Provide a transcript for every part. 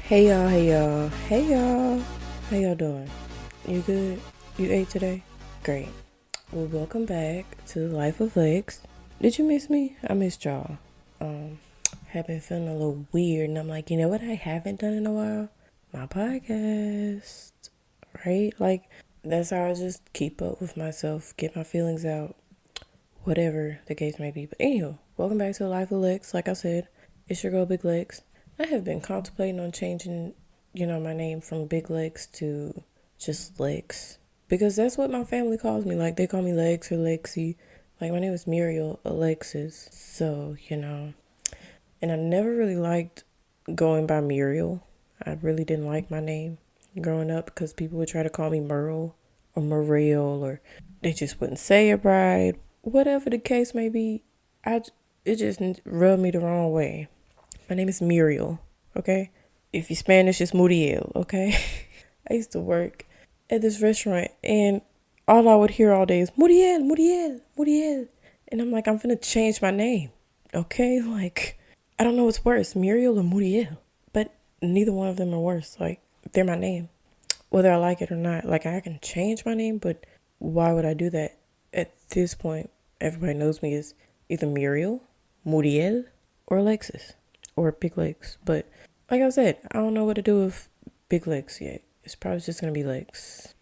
Hey y'all, hey y'all, hey y'all. How y'all doing? You good? You ate today? Great. Well, welcome back to the Life of Lex. Did you miss me? I missed y'all. Have been feeling a little weird, and I'm like, you know what I haven't done in a while? My podcast. Right? Like, that's how I just keep up with myself, get my feelings out, whatever the case may be. But anywho, welcome back to the Life of Lex. Like I said, it's your girl Big Lex. I have been contemplating on changing, my name from Big Lex to just Lex. Because that's what my family calls me. Like, they call me Lex or Lexi. Like, my name is Muriel Alexis. So, And I never really liked going by Muriel. I really didn't like my name growing up because people would try to call me Merle or Muriel, or they just wouldn't say it right. Whatever the case may be, it just rubbed me the wrong way. My name is Muriel, okay? If you Spanish, it's Muriel, okay? I used to work at this restaurant, and all I would hear all day is Muriel, Muriel, Muriel. And I'm like, I'm finna change my name, okay? Like, I don't know what's worse, Muriel or Muriel. But neither one of them are worse. Like, they're my name, whether I like it or not. Like, I can change my name, but why would I do that? At this point, everybody knows me as either Muriel, Muriel, or Alexis, or Big Legs. But like I said, I don't know what to do with Big Legs yet. It's probably just going to be Legs.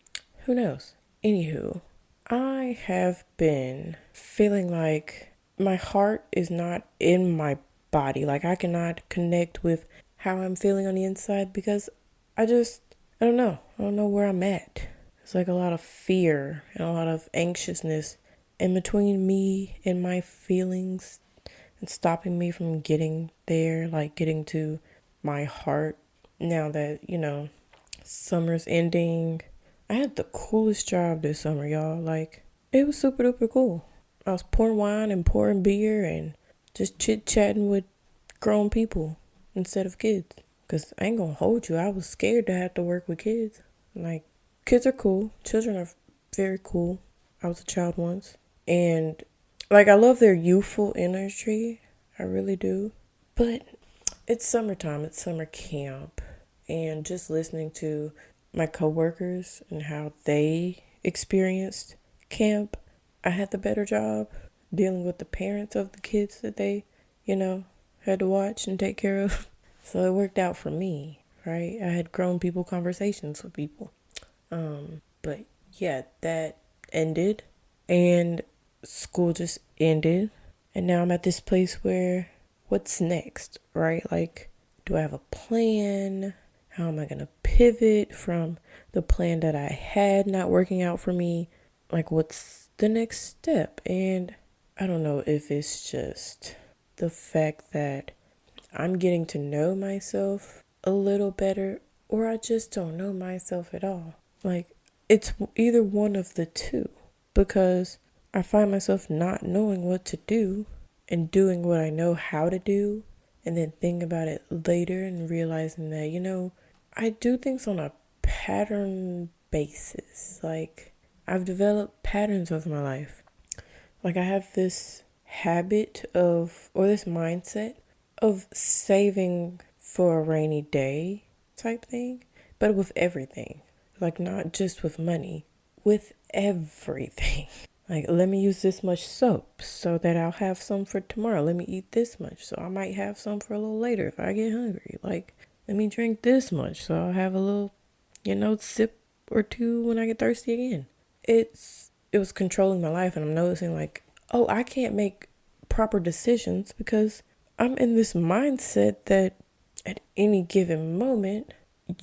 Who knows? Anywho, I have been feeling like my heart is not in my body. Like, I cannot connect with how I'm feeling on the inside because I don't know. I don't know where I'm at. It's like a lot of fear and a lot of anxiousness in between me and my feelings and stopping me from getting there, like getting to my heart. Now that, summer's ending, I had the coolest job this summer, y'all. Like, it was super duper cool. I was pouring wine and pouring beer and just chit-chatting with grown people instead of kids. Because I ain't gonna hold you, I was scared to have to work with kids. Like, kids are cool. Children are very cool. I was a child once. And, like, I love their youthful energy. I really do. But it's summertime. It's summer camp. And just listening to my coworkers and how they experienced camp, I had the better job dealing with the parents of the kids that they, had to watch and take care of. So it worked out for me, right? I had grown people conversations with people. But yeah, that ended and school just ended. And now I'm at this place where what's next, right? Like, do I have a plan? How am I going to pivot from the plan that I had not working out for me? Like, what's the next step? And I don't know if it's just the fact that I'm getting to know myself a little better, or I just don't know myself at all. Like, it's either one of the two, because I find myself not knowing what to do and doing what I know how to do, and then thinking about it later and realizing that, I do things on a pattern basis. Like, I've developed patterns of my life. Like, I have this habit or this mindset of saving for a rainy day type thing, but with everything. Like, not just with money, with everything. Like, let me use this much soap so that I'll have some for tomorrow. Let me eat this much so I might have some for a little later if I get hungry. Like, let me drink this much so I'll have a little, sip or two when I get thirsty again. It was controlling my life, and I'm noticing, like, oh, I can't make proper decisions because I'm in this mindset that at any given moment,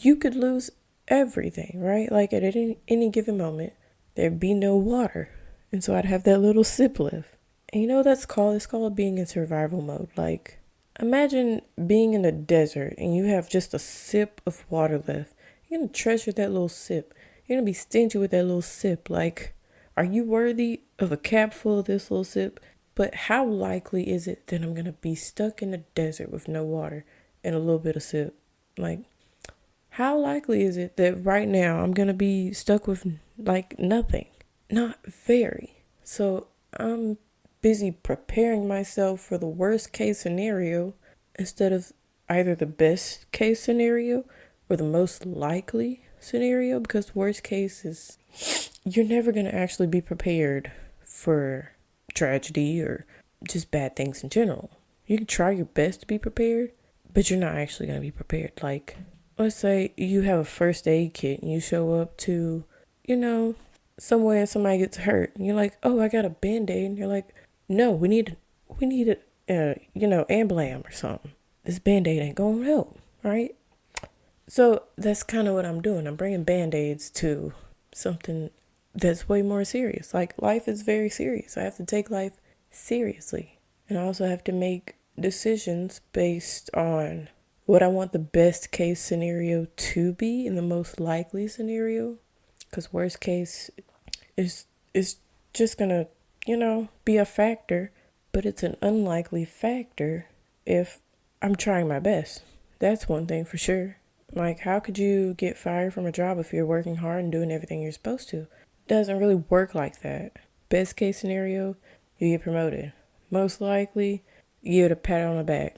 you could lose everything, right? Like, at any given moment, there'd be no water. And so I'd have that little sip left. And you know what that's called? It's called being in survival mode. Like, imagine being in the desert and you have just a sip of water left. You're going to treasure that little sip. You're going to be stingy with that little sip. Like, are you worthy of a cap full of this little sip? But how likely is it that I'm going to be stuck in the desert with no water and a little bit of sip? Like, how likely is it that right now I'm going to be stuck with, like, nothing? Not very. So I'm busy preparing myself for the worst case scenario instead of either the best case scenario or the most likely scenario, because worst case is you're never going to actually be prepared for tragedy or just bad things in general. You can try your best to be prepared, but you're not actually going to be prepared. Like, let's say you have a first aid kit and you show up to, somewhere and somebody gets hurt and you're like, oh, I got a band-aid. And you're like, no, we need ambulance or something. This band-aid ain't going to help, right? So that's kind of what I'm doing. I'm bringing band-aids to something that's way more serious. Like, life is very serious. I have to take life seriously. And I also have to make decisions based on what I want the best case scenario to be and the most likely scenario. Because worst case is just gonna, be a factor. But it's an unlikely factor if I'm trying my best. That's one thing for sure. Like, how could you get fired from a job if you're working hard and doing everything you're supposed to? It doesn't really work like that. Best case scenario, you get promoted. Most likely, you get a pat on the back,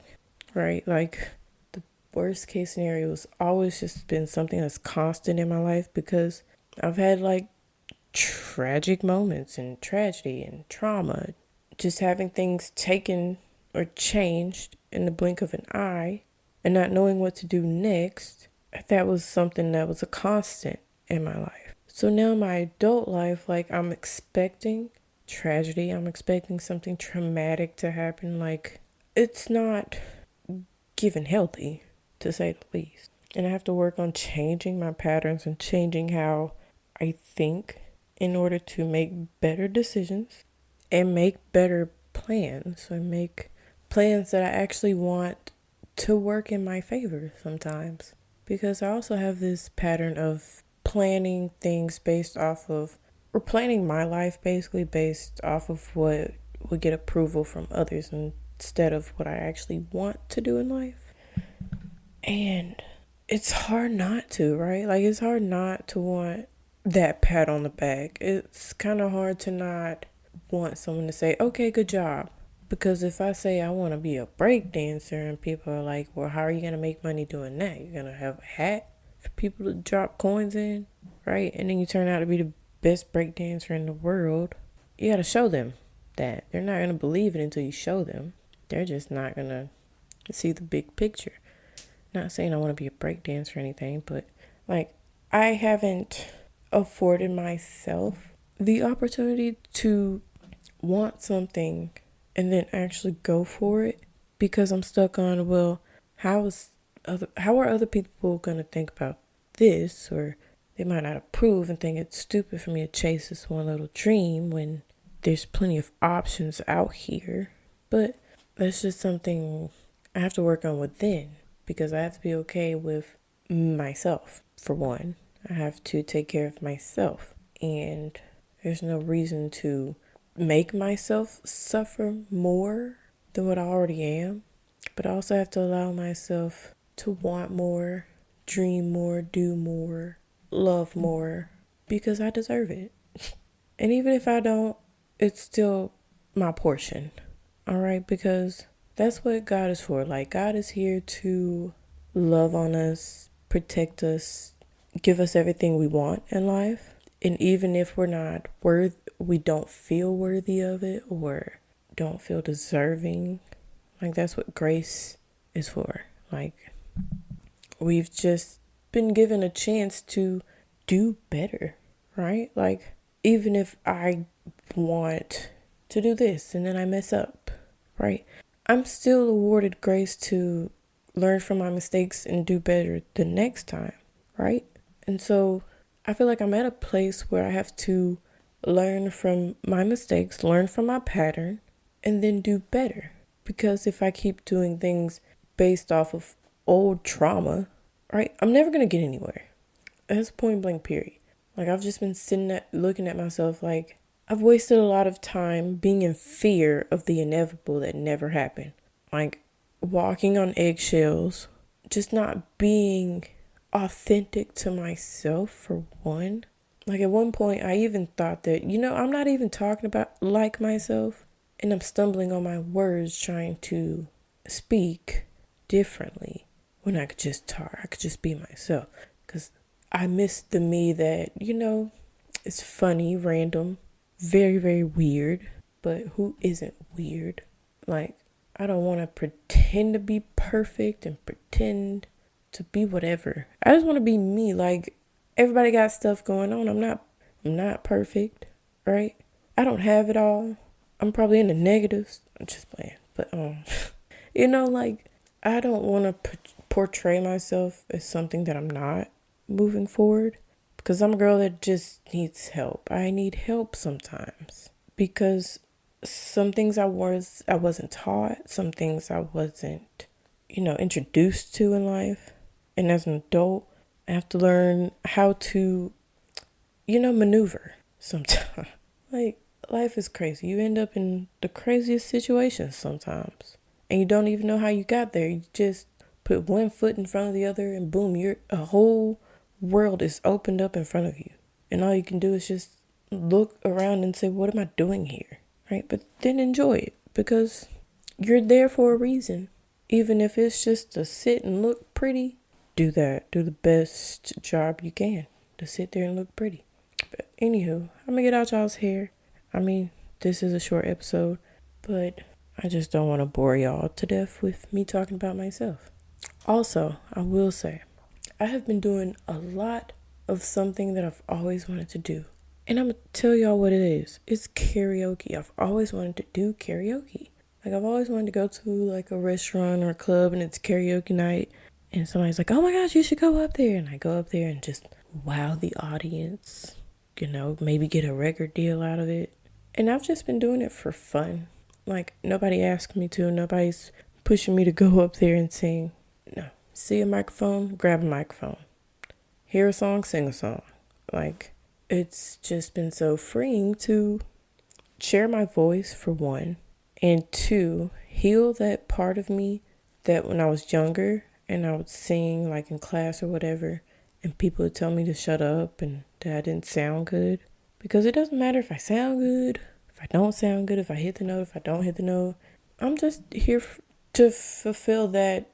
right? Like, the worst case scenario has always just been something that's constant in my life because I've had like tragic moments and tragedy and trauma. Just having things taken or changed in the blink of an eye and not knowing what to do next, that was something that was a constant in my life. So now in my adult life, like, I'm expecting tragedy. I'm expecting something traumatic to happen. Like, it's not given healthy, to say the least. And I have to work on changing my patterns and changing how I think in order to make better decisions and make better plans. So make plans that I actually want to work in my favor sometimes. Because I also have this pattern of planning things based off of, or planning my life basically based off of what would get approval from others instead of what I actually want to do in life. And it's hard not to, right? Like, it's hard not to want that pat on the back. It's kind of hard to not want someone to say, okay, good job. Because if I say I want to be a break dancer and people are like, well, how are you going to make money doing that? You're going to have a hat for people to drop coins in, right? And then you turn out to be the best break dancer in the world. You got to show them that. They're not going to believe it until you show them. They're just not going to see the big picture. Not saying I want to be a break dancer or anything, but like, I haven't afforded myself the opportunity to want something and then actually go for it because I'm stuck on, well, how are other people going to think about this? Or they might not approve and think it's stupid for me to chase this one little dream when there's plenty of options out here. But that's just something I have to work on within because I have to be okay with myself, for one. I have to take care of myself. And there's no reason to make myself suffer more than what I already am. But I also have to allow myself to want more, dream more, do more, love more, because I deserve it. And even if I don't, it's still my portion. All right? Because that's what God is for. Like, God is here to love on us, protect us, give us everything we want in life. And even if we're not we don't feel worthy of it or don't feel deserving, like, that's what grace is for. Like, we've just been given a chance to do better, right? Like, even if I want to do this and then I mess up, right? I'm still awarded grace to learn from my mistakes and do better the next time, right? And so I feel like I'm at a place where I have to learn from my mistakes, learn from my pattern, and then do better. Because if I keep doing things based off of old trauma, right, I'm never going to get anywhere. That's point blank period. Like, I've just been looking at myself like I've wasted a lot of time being in fear of the inevitable that never happened. Like, walking on eggshells, just not being authentic to myself, for one. Like, at one point, I even thought that, I'm not even talking about like myself, and I'm stumbling on my words trying to speak differently when I could just talk. I could just be myself. Because I miss the me that, it's funny, random, very, very weird. But who isn't weird? Like, I don't want to pretend to be perfect and pretend to be whatever. I just want to be me. Like, everybody got stuff going on. I'm not perfect, right? I don't have it all. I'm probably in the negatives. I'm just playing. But, like, I don't want to portray myself as something that I'm not moving forward. Because I'm a girl that just needs help. I need help sometimes. Because some things I wasn't taught. Some things I wasn't, introduced to in life. And as an adult, I have to learn how to, maneuver sometimes. Like, life is crazy. You end up in the craziest situations sometimes. And you don't even know how you got there. You just put one foot in front of the other and boom, a whole world is opened up in front of you. And all you can do is just look around and say, what am I doing here? Right? But then enjoy it because you're there for a reason. Even if it's just to sit and look pretty, do that. Do the best job you can to sit there and look pretty. But anywho, I'm gonna get out y'all's hair. I mean, this is a short episode, but I just don't want to bore y'all to death with me talking about myself. Also, I will say, I have been doing a lot of something that I've always wanted to do. And I'm going to tell y'all what it is. It's karaoke. I've always wanted to do karaoke. Like, I've always wanted to go to, like, a restaurant or a club and it's karaoke night. And somebody's like, oh my gosh, you should go up there. And I go up there and just wow the audience. Maybe get a record deal out of it. And I've just been doing it for fun. Like, nobody asked me to. Nobody's pushing me to go up there and sing. No. See a microphone, grab a microphone. Hear a song, sing a song. Like, it's just been so freeing to share my voice, for one. And two, heal that part of me that when I was younger and I would sing, like in class or whatever, and people would tell me to shut up and that I didn't sound good. Because it doesn't matter if I sound good, if I don't sound good, if I hit the note, if I don't hit the note. I'm just here to fulfill that,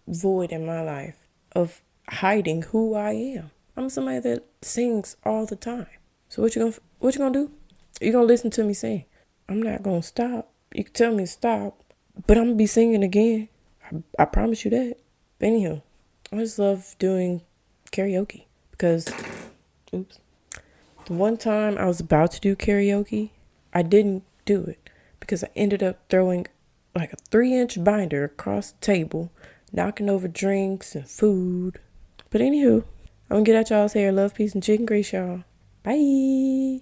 void in my life of hiding who I am. I'm somebody that sings all the time. So what you gonna do? You gonna listen to me sing? I'm not gonna stop. You can tell me to stop, but I'm gonna be singing again. I promise you that. But anyhow, I just love doing karaoke because, the one time I was about to do karaoke, I didn't do it because I ended up throwing like a 3-inch binder across the table, knocking over drinks and food. But anywho, I'm gonna get at y'all's hair. Love, peace, and chicken grease, y'all. Bye.